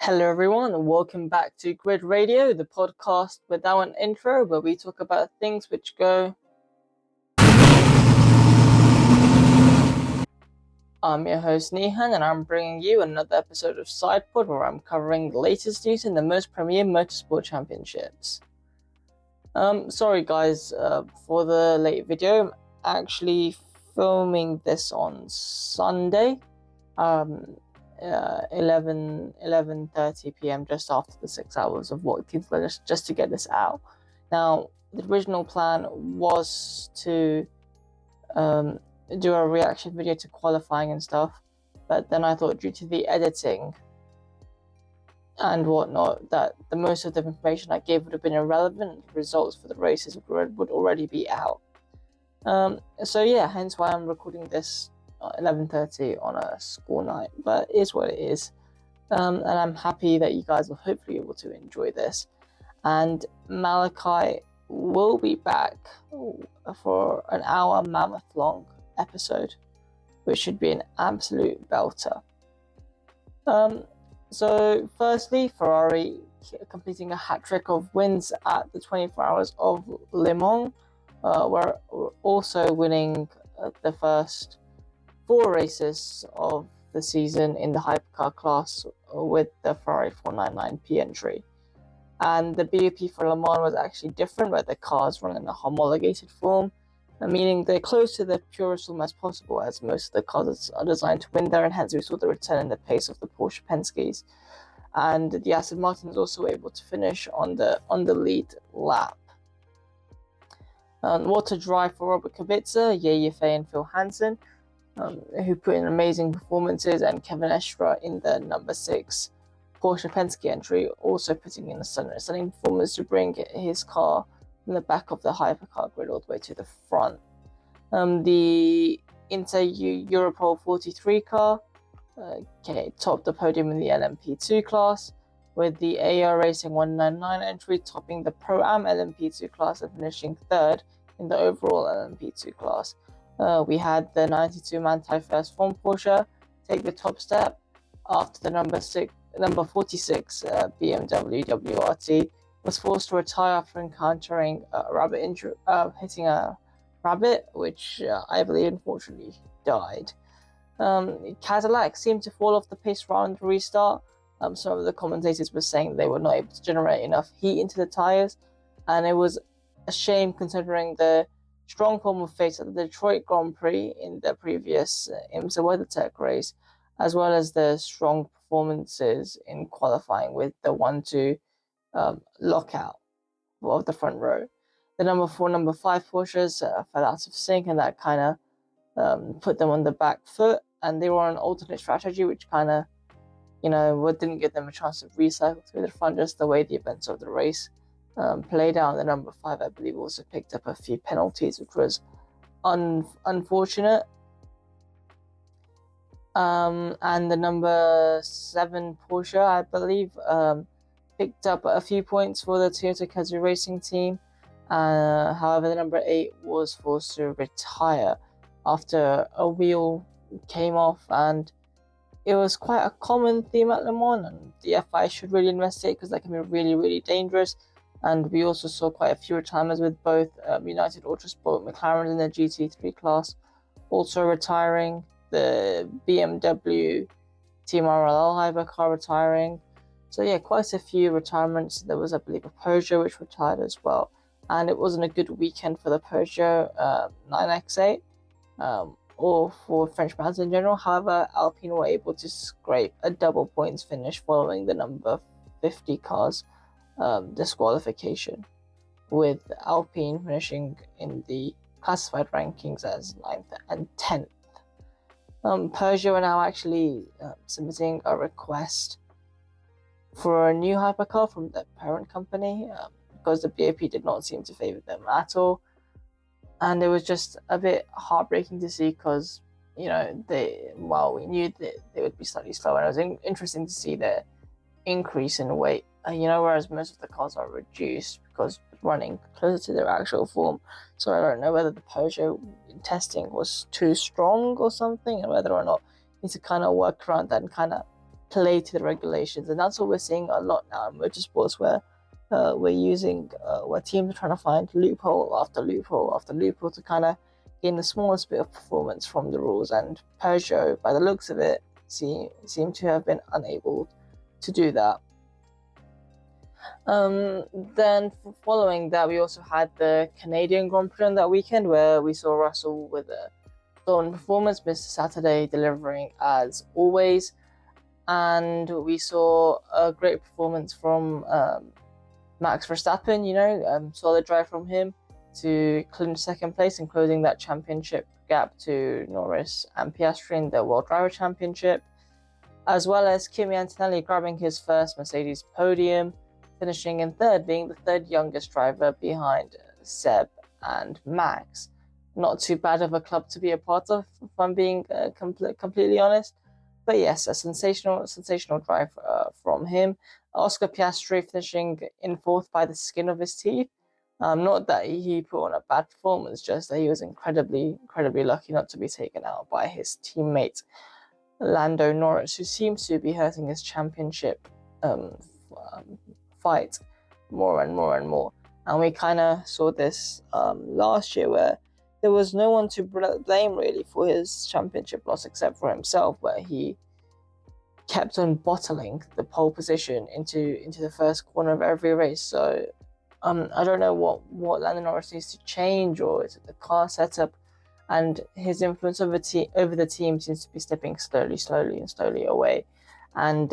Hello, everyone, and welcome back to Grid Radio, the podcast without an intro, where we talk about things which go. I'm your host, Nihan, and I'm bringing you another episode of Sidepod, where I'm covering the latest news in the most premier motorsport championships. Sorry, guys, for the late video. I'm actually filming this on Sunday. 11:30 p.m. just after the 6 hours of work just to get this out. Now, the original plan was to do a reaction video to qualifying and stuff, but then I thought due to the editing and whatnot that the most of the information I gave would have been irrelevant. The results for the races would already be out. So yeah, hence why I'm recording this 11:30 on a school night, but it is what it is. And I'm happy that you guys will hopefully be able to enjoy this. And Malachi will be back for an hour mammoth long episode, which should be an absolute belter. So firstly, Ferrari completing a hat-trick of wins at the 24 Hours of Lemans. We're also winning the first 4 races of the season in the hypercar class with the Ferrari 499P entry. And the BOP for Le Mans was actually different, where the cars run in a homologated form, meaning they're close to the purest form as possible, as most of the cars are designed to win there, and hence we saw the return in the pace of the Porsche Penske's. And the Aston Martin was also able to finish on the lead lap. What a drive for Robert Kubica, Yaya Fey and Phil Hansen, who put in amazing performances, and Kevin Estra in the number 6 Porsche Penske entry, also putting in a stunning performance to bring his car from the back of the hypercar grid all the way to the front. The Inter Europol 43 car topped the podium in the LMP2 class, with the AR Racing 199 entry topping the Pro-Am LMP2 class and finishing 3rd in the overall LMP2 class. We had the 92-man First Form Porsche take the top step after the number 46 BMW WRT was forced to retire after encountering a rabbit hitting a rabbit, which I believe unfortunately died. Cadillac seemed to fall off the pace around the restart. Some of the commentators were saying they were not able to generate enough heat into the tyres, and it was a shame considering the strong form of face at the Detroit Grand Prix in the previous IMSA WeatherTech race, as well as the strong performances in qualifying with the 1-2 lockout of the front row. The number 4, number 5 Porsches fell out of sync, and that kind of put them on the back foot, and they were on an alternate strategy, which kind of, didn't give them a chance to recycle through the front, just the way the events of the race played out. The number 5, I believe, also picked up a few penalties, which was unfortunate. And the number 7 Porsche, I believe, picked up a few points for the Toyota Gazoo Racing team. However, the number 8 was forced to retire after a wheel came off, and it was quite a common theme at Le Mans, and the FI should really investigate because that can be really, really dangerous. And we also saw quite a few retirements with both United Autosport McLaren in the GT3 class also retiring, the BMW Team RLL hypercar retiring. So yeah, quite a few retirements. There was, I believe, a Peugeot which retired as well. And it wasn't a good weekend for the Peugeot 9X8 or for French brands in general. However, Alpine were able to scrape a double points finish following the number 50 cars disqualification, with Alpine finishing in the classified rankings as 9th and 10th. Peugeot are now actually submitting a request for a new hypercar from the parent company because the BOP did not seem to favour them at all, and it was just a bit heartbreaking to see because we knew that they would be slightly slower, and it was interesting to see the increase in weight, whereas most of the cars are reduced because running closer to their actual form. So I don't know whether the Peugeot testing was too strong or something, and whether or not you need to kind of work around that and kind of play to the regulations, and that's what we're seeing a lot now in motorsports, where where teams are trying to find loophole after loophole after loophole to kind of gain the smallest bit of performance from the rules. And Peugeot, by the looks of it, seem to have been unable to do that. Then following that, we also had the Canadian Grand Prix on that weekend, where we saw Russell with a stolen performance, Mr. Saturday delivering as always, and we saw a great performance from Max Verstappen. Solid drive from him to clinch second place and closing that championship gap to Norris and Piastri in the World Driver Championship, as well as Kimi Antonelli grabbing his first Mercedes podium, finishing in third, being the third youngest driver behind Seb and Max. Not too bad of a club to be a part of, if I'm being completely honest. But yes, a sensational drive from him. Oscar Piastri finishing in fourth by the skin of his teeth. Not that he put on a bad performance, just that he was incredibly lucky not to be taken out by his teammate Lando Norris, who seems to be hurting his championship fight more and more. And we kind of saw this last year, where there was no one to blame really for his championship loss except for himself, where he kept on bottling the pole position into the first corner of every race. So I don't know what Lando Norris needs to change, or is it the car setup? And his influence over the team seems to be slipping slowly away. And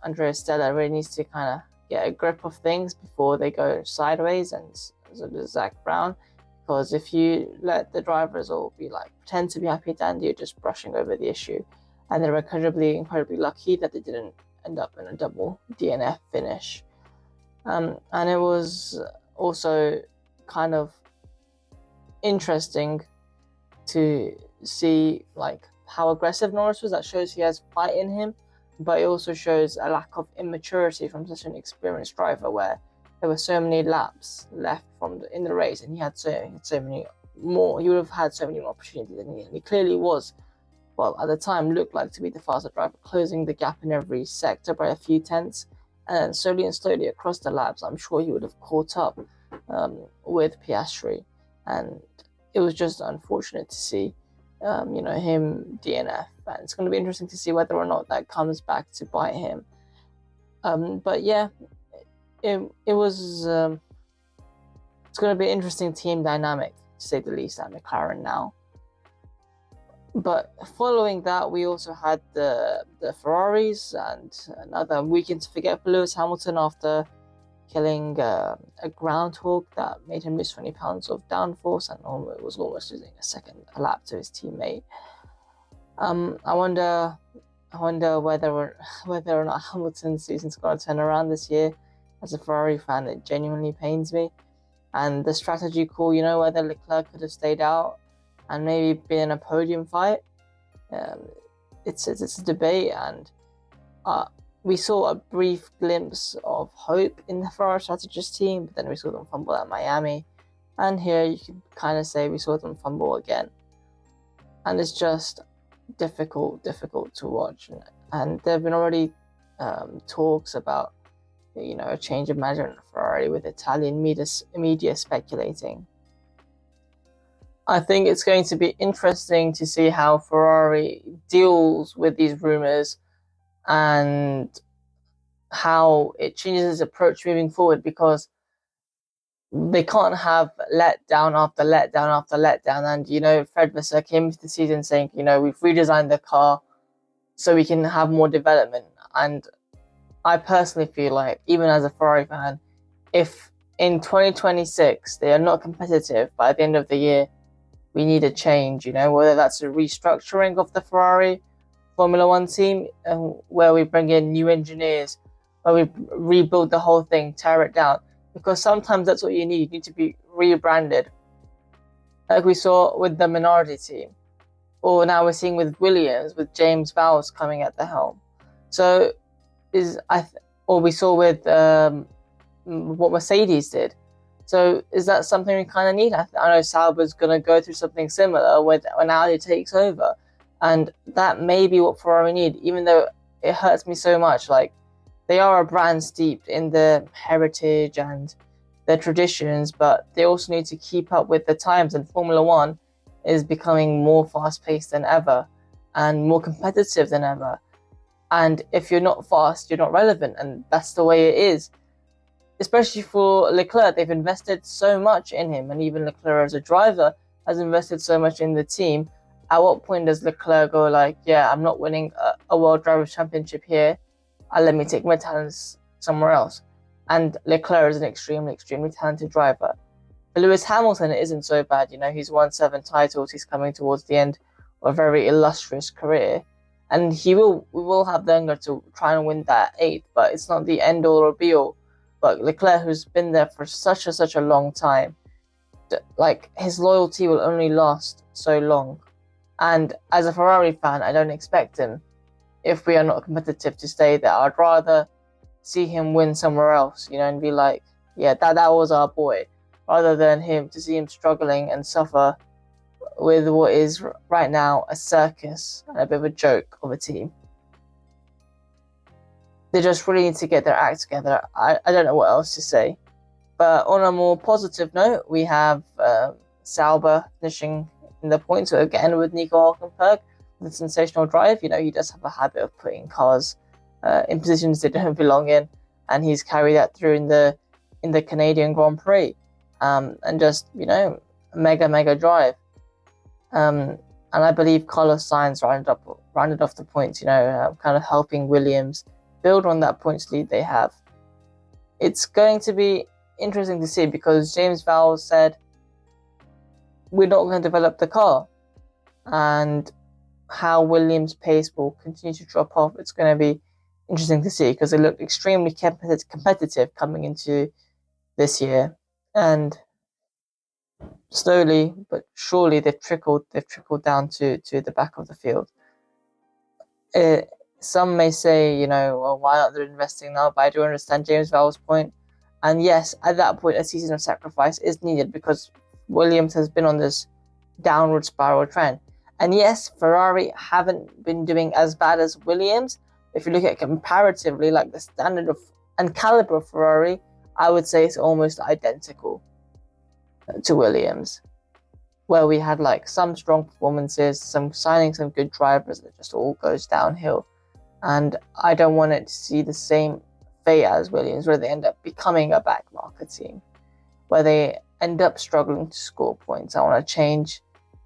Andrea Stella really needs to kind of get a grip of things before they go sideways, and so does Zach Brown. Because if you let the drivers all pretend to be happy dandy, you're just brushing over the issue. And they're incredibly lucky that they didn't end up in a double DNF finish. And it was also kind of interesting to see how aggressive Norris was. That shows he has fight in him, but it also shows a lack of immaturity from such an experienced driver, where there were so many laps left in the race, and he had so many more. He would have had so many more opportunities, and he clearly was, well, at the time, looked like to be the faster driver, closing the gap in every sector by a few tenths. And slowly across the laps, I'm sure he would have caught up with Piastri. And it was just unfortunate to see, him DNF. And it's going to be interesting to see whether or not that comes back to bite him. But yeah, it was. It's going to be an interesting team dynamic, to say the least, at McLaren now. But following that, we also had the Ferraris, and another weekend to forget for Lewis Hamilton after killing a groundhog that made him lose 20 pounds of downforce, and was almost losing a lap to his teammate. I wonder whether or not Hamilton's season's going to turn around this year. As a Ferrari fan, it genuinely pains me. And the strategy call, whether Leclerc could have stayed out and maybe been in a podium fight, it's a debate. And we saw a brief glimpse of hope in the Ferrari strategist team, but then we saw them fumble at Miami. And here you can kind of say we saw them fumble again. And it's just difficult to watch. And there have been already talks about a change of management at Ferrari, with Italian media speculating. I think it's going to be interesting to see how Ferrari deals with these rumours and how it changes its approach moving forward, because they can't have letdown after letdown. And, Fred Vasseur came into the season saying, we've redesigned the car so we can have more development. And I personally feel like, even as a Ferrari fan, if in 2026 they are not competitive by the end of the year, we need a change, whether that's a restructuring of the Ferrari Formula One team, where we bring in new engineers, where we rebuild the whole thing, tear it down. Because sometimes that's what you need. You need to be rebranded, like we saw with the Minardi team, or now we're seeing with Williams, with James Vowles coming at the helm. So, or we saw with what Mercedes did. So is that something we kind of need? I know Sauber's going to go through something similar when Audi takes over, and that may be what Ferrari need. Even though it hurts me so much. Like, they are a brand steeped in their heritage and their traditions, but they also need to keep up with the times, and Formula One is becoming more fast-paced than ever and more competitive than ever. And if you're not fast, you're not relevant, and that's the way it is. Especially for Leclerc, they've invested so much in him, and even Leclerc as a driver has invested so much in the team. At what point does Leclerc go like, yeah, I'm not winning a World Drivers' Championship here, let me take my talents somewhere else? And Leclerc is an extremely, extremely talented driver. For Lewis Hamilton, it isn't so bad. He's won 7 titles. He's coming towards the end of a very illustrious career. And we will have the hunger to try and win that 8th, but it's not the end all or be all. But Leclerc, who's been there for such a long time, like, his loyalty will only last so long. And as a Ferrari fan, I don't expect him, if we are not competitive, to stay there. I'd rather see him win somewhere else, and be like, yeah, that was our boy, rather than to see him struggling and suffer with what is right now a circus and a bit of a joke of a team. They just really need to get their act together. I don't know what else to say. But on a more positive note, we have Sauber finishing in the points again with Nico Hülkenberg with a sensational drive. He does have a habit of putting cars in positions they don't belong in, and he's carried that through in the Canadian Grand Prix. And just, mega drive. And I believe Carlos Sainz rounded off the points, kind of helping Williams build on that points lead they have. It's going to be interesting to see, because James Vowles said, we're not going to develop the car. And how Williams' pace will continue to drop off, it's going to be interesting to see, because they looked extremely competitive coming into this year. And slowly but surely they've trickled down to the back of the field. Some may say, well, why aren't they investing now? But I do understand James Vowles' point. And yes, at that point, a season of sacrifice is needed, because Williams has been on this downward spiral trend. And yes, Ferrari haven't been doing as bad as Williams. If you look at comparatively, like the standard of and caliber of Ferrari, I would say it's almost identical to Williams, where we had like some strong performances, signing some good drivers, that just all goes downhill. And I don't want it to see the same fate as Williams, where they end up becoming a backmarker team, where they end up struggling to score points. I want a change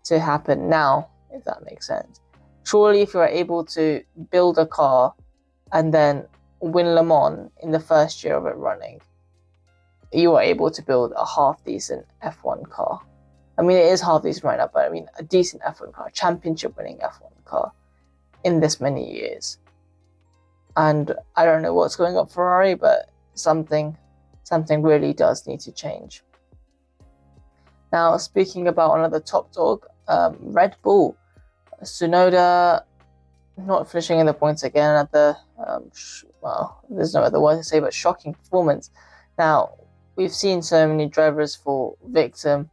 to happen now, if that makes sense. Surely if you're able to build a car and then win Le Mans in the first year of it running, you are able to build a half-decent F1 car. I mean, it is half-decent right now, but I mean a decent F1 car, championship-winning F1 car in this many years. And I don't know what's going on Ferrari, but something really does need to change. Now, speaking about another top dog, Red Bull. Tsunoda not finishing in the points again at the, there's no other word to say, but shocking performance. Now, we've seen so many drivers fall victim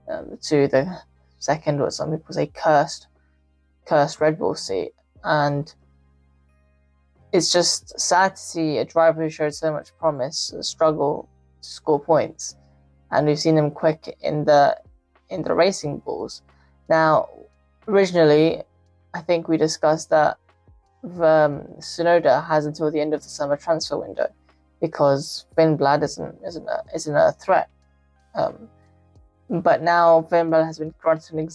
to the second, what some people say, cursed Red Bull seat. And it's just sad to see a driver who showed so much promise struggle to score points. And we've seen him quick in the Racing Bulls. Now, originally, I think we discussed that Tsunoda has until the end of the summer transfer window, because Vinblad isn't a threat. But now Vinblad has been granted an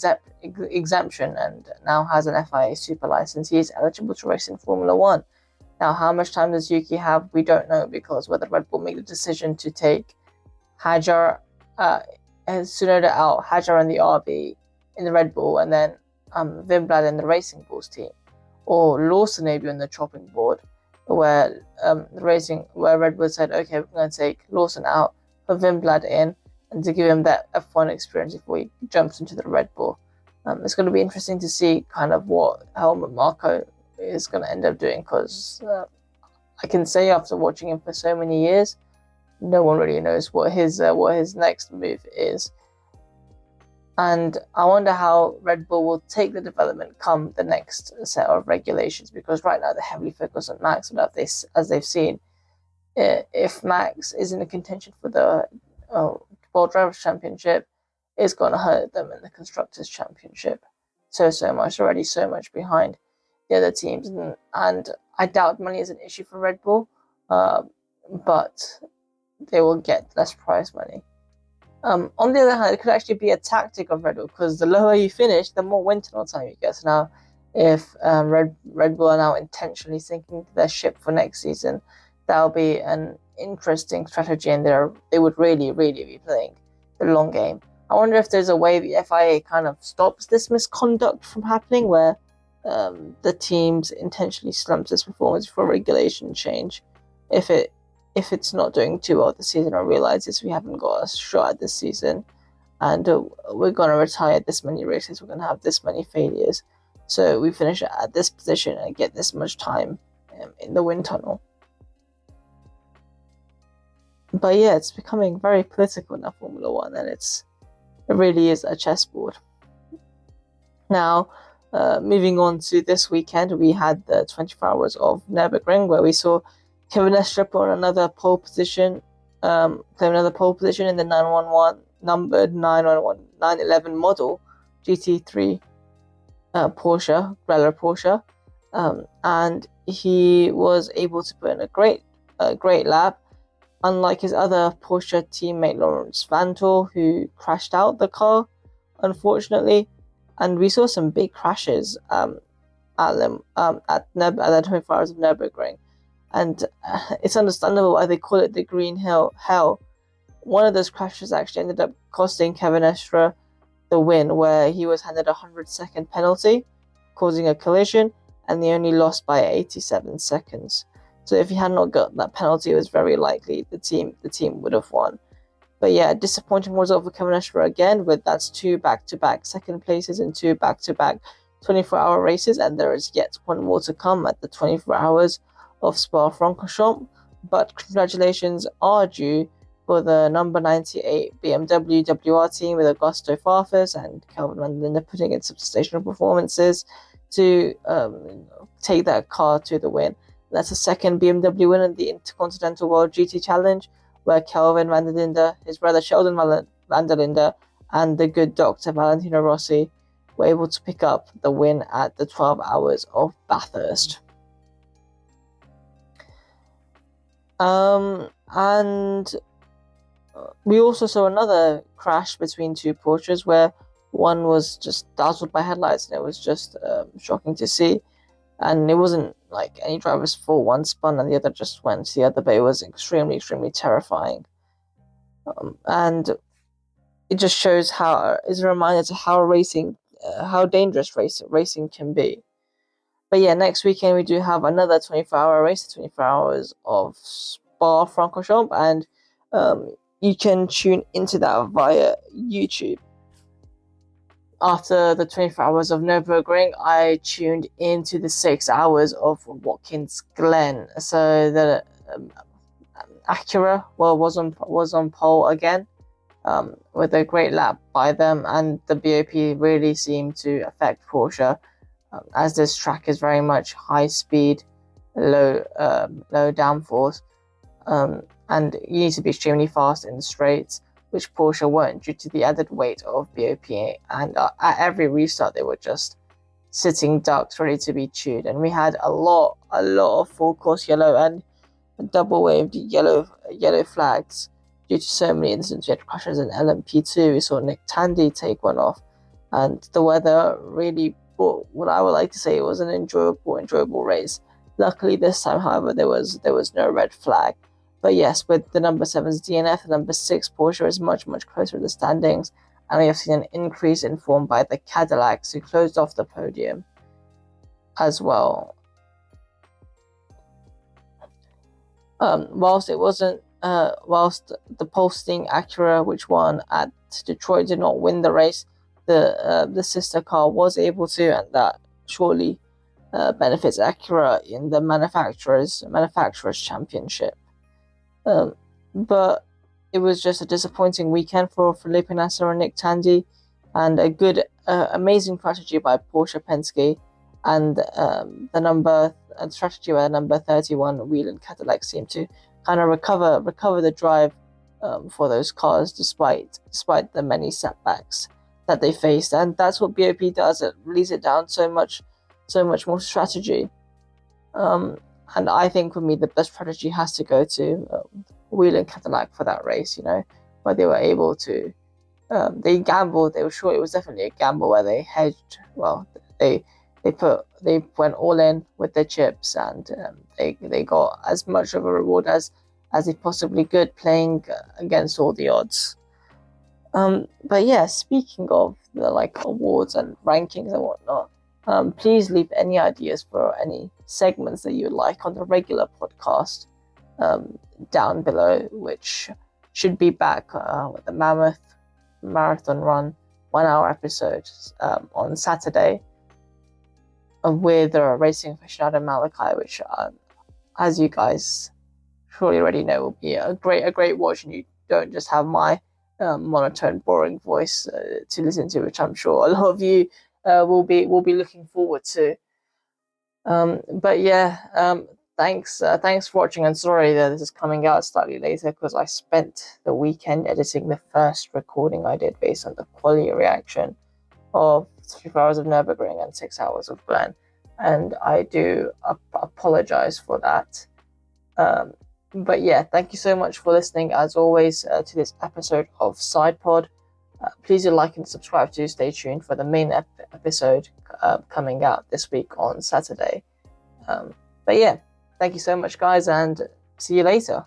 exemption and now has an FIA super license. He is eligible to race in Formula One. Now, how much time does Yuki have? We don't know, because whether Red Bull made the decision to take Hajar and Tsunoda out, Hajar in the RB in the Red Bull, and then Vinblad in the Racing Bulls team, or Lawson maybe on the chopping board, where Red Bull said, okay, we're going to take Lawson out, put Vinblad in, and to give him that F1 experience before he jumps into the Red Bull. It's going to be interesting to see kind of what Helmut Marko is going to end up doing, because I can say after watching him for so many years, no one really knows what his next move is. And I wonder how Red Bull will take the development come the next set of regulations, because right now they're heavily focused on Max, but as they've seen, if Max is in a contention for the World Drivers' Championship, it's going to hurt them in the Constructors' Championship so much, already so much behind the other teams. And I doubt money is an issue for Red Bull, but they will get less prize money. On the other hand, it could actually be a tactic of Red Bull, because the lower you finish, the more wind tunnel time you get. So now, if Red Bull are now intentionally sinking their ship for next season, that'll be an interesting strategy, and they would really be playing the long game. I wonder if there's a way the FIA kind of stops this misconduct from happening, where the teams intentionally slumps this performance for regulation change. If it's not doing too well this season, or realizes we haven't got a shot at this season, and we're going to retire this many races, we're going to have this many failures, so we finish at this position and get this much time in the wind tunnel. But yeah, it's becoming very political now, Formula One, and it really is a chessboard. Now, moving on to this weekend, we had the 24 hours of Nurburgring, where we saw Kevin Estrip on another pole position, claim another pole position in the 911 numbered 911 model GT3 Porsche, Grella Porsche, and he was able to put in a great lap. Unlike his other Porsche teammate Lawrence Vantol, who crashed out the car, unfortunately, and we saw some big crashes at the 24 hours of Nurburgring. And it's understandable why they call it the Green Hell. One of those crashes actually ended up costing Kevin Estre the win, where he was handed a 100-second penalty, causing a collision, and they only lost by 87 seconds. So if he had not got that penalty, it was very likely the team would have won. But yeah, disappointing result for Kevin Estre again, with that's 2 back-to-back second places in 2 back-to-back 24-hour races, and there is yet one more to come at the 24 hours of Spa-Francorchamps. But congratulations are due for the number 98 BMW WR team, with Augusto Farfus and Kelvin van der Linde putting in sensational performances to take that car to the win. That's a second BMW win in the Intercontinental World GT Challenge, where Kelvin van der Linde, his brother Sheldon van der Linde, and the good Dr. Valentino Rossi were able to pick up the win at the 12 hours of Bathurst. And we also saw another crash between two Porsches, where one was just dazzled by headlights, and it was just shocking to see. And it wasn't like any driver's fault. One spun and the other just went to the other, but it was extremely terrifying. And it just shows is a reminder to how dangerous racing can be. But yeah, next weekend we do have another 24-hour race, 24 hours of Spa-Francorchamps, and you can tune into that via YouTube. After the 24 hours of Nurburgring, I tuned into the 6 hours of Watkins Glen. So the Acura was on pole again, with a great lap by them, and the BOP really seemed to affect Porsche, as this track is very much high speed, low downforce, and you need to be extremely fast in the straights, which Porsche weren't due to the added weight of BOP, and at every restart they were just sitting ducks ready to be chewed. And we had a lot of full course yellow and double waved yellow flags due to so many incidents. We had crashes in LMP2, we saw Nick Tandy take one off, and the weather really brought what I would like to say was an enjoyable race. Luckily this time, however, there was no red flag. But yes, with the number 7's DNF, the number 6 Porsche is much closer to the standings, and we have seen an increase in form by the Cadillacs, who closed off the podium as well. Whilst the posting Acura, which won at Detroit, did not win the race, the sister car was able to, and that surely benefits Acura in the manufacturers championship. But it was just a disappointing weekend for Felipe Nasser and Nick Tandy, and a good, amazing strategy by Porsche Penske, and the strategy by the number 31 Whelen Cadillac seemed to kind of recover the drive for those cars despite the many setbacks that they faced. And that's what BOP does. It lays it down so much more strategy. And I think for me, the best strategy has to go to Whelen Cadillac for that race, where they were able to, they gambled. They were sure it was definitely a gamble where they hedged. Well, they went all in with their chips, and they got as much of a reward as they possibly could, playing against all the odds. But yeah, speaking of the awards and rankings and whatnot, please leave any ideas for any segments that you would like on the regular podcast down below, which should be back with the Mammoth Marathon Run 1 hour episode on Saturday with racing aficionado Malachi, which as you guys surely already know will be a great watch, and you don't just have my monotone, boring voice to listen to, which I'm sure a lot of you will be looking forward to. But yeah, thanks for watching, and sorry that this is coming out slightly later because I spent the weekend editing the first recording I did based on the quality reaction of 3 hours of Nurburgring and 6 hours of Glen, and I do apologize for that. But yeah, thank you so much for listening, as always, to this episode of Sidepod. Please do like and subscribe to stay tuned for the main episode coming out this week on Saturday. But yeah, thank you so much, guys, and see you later.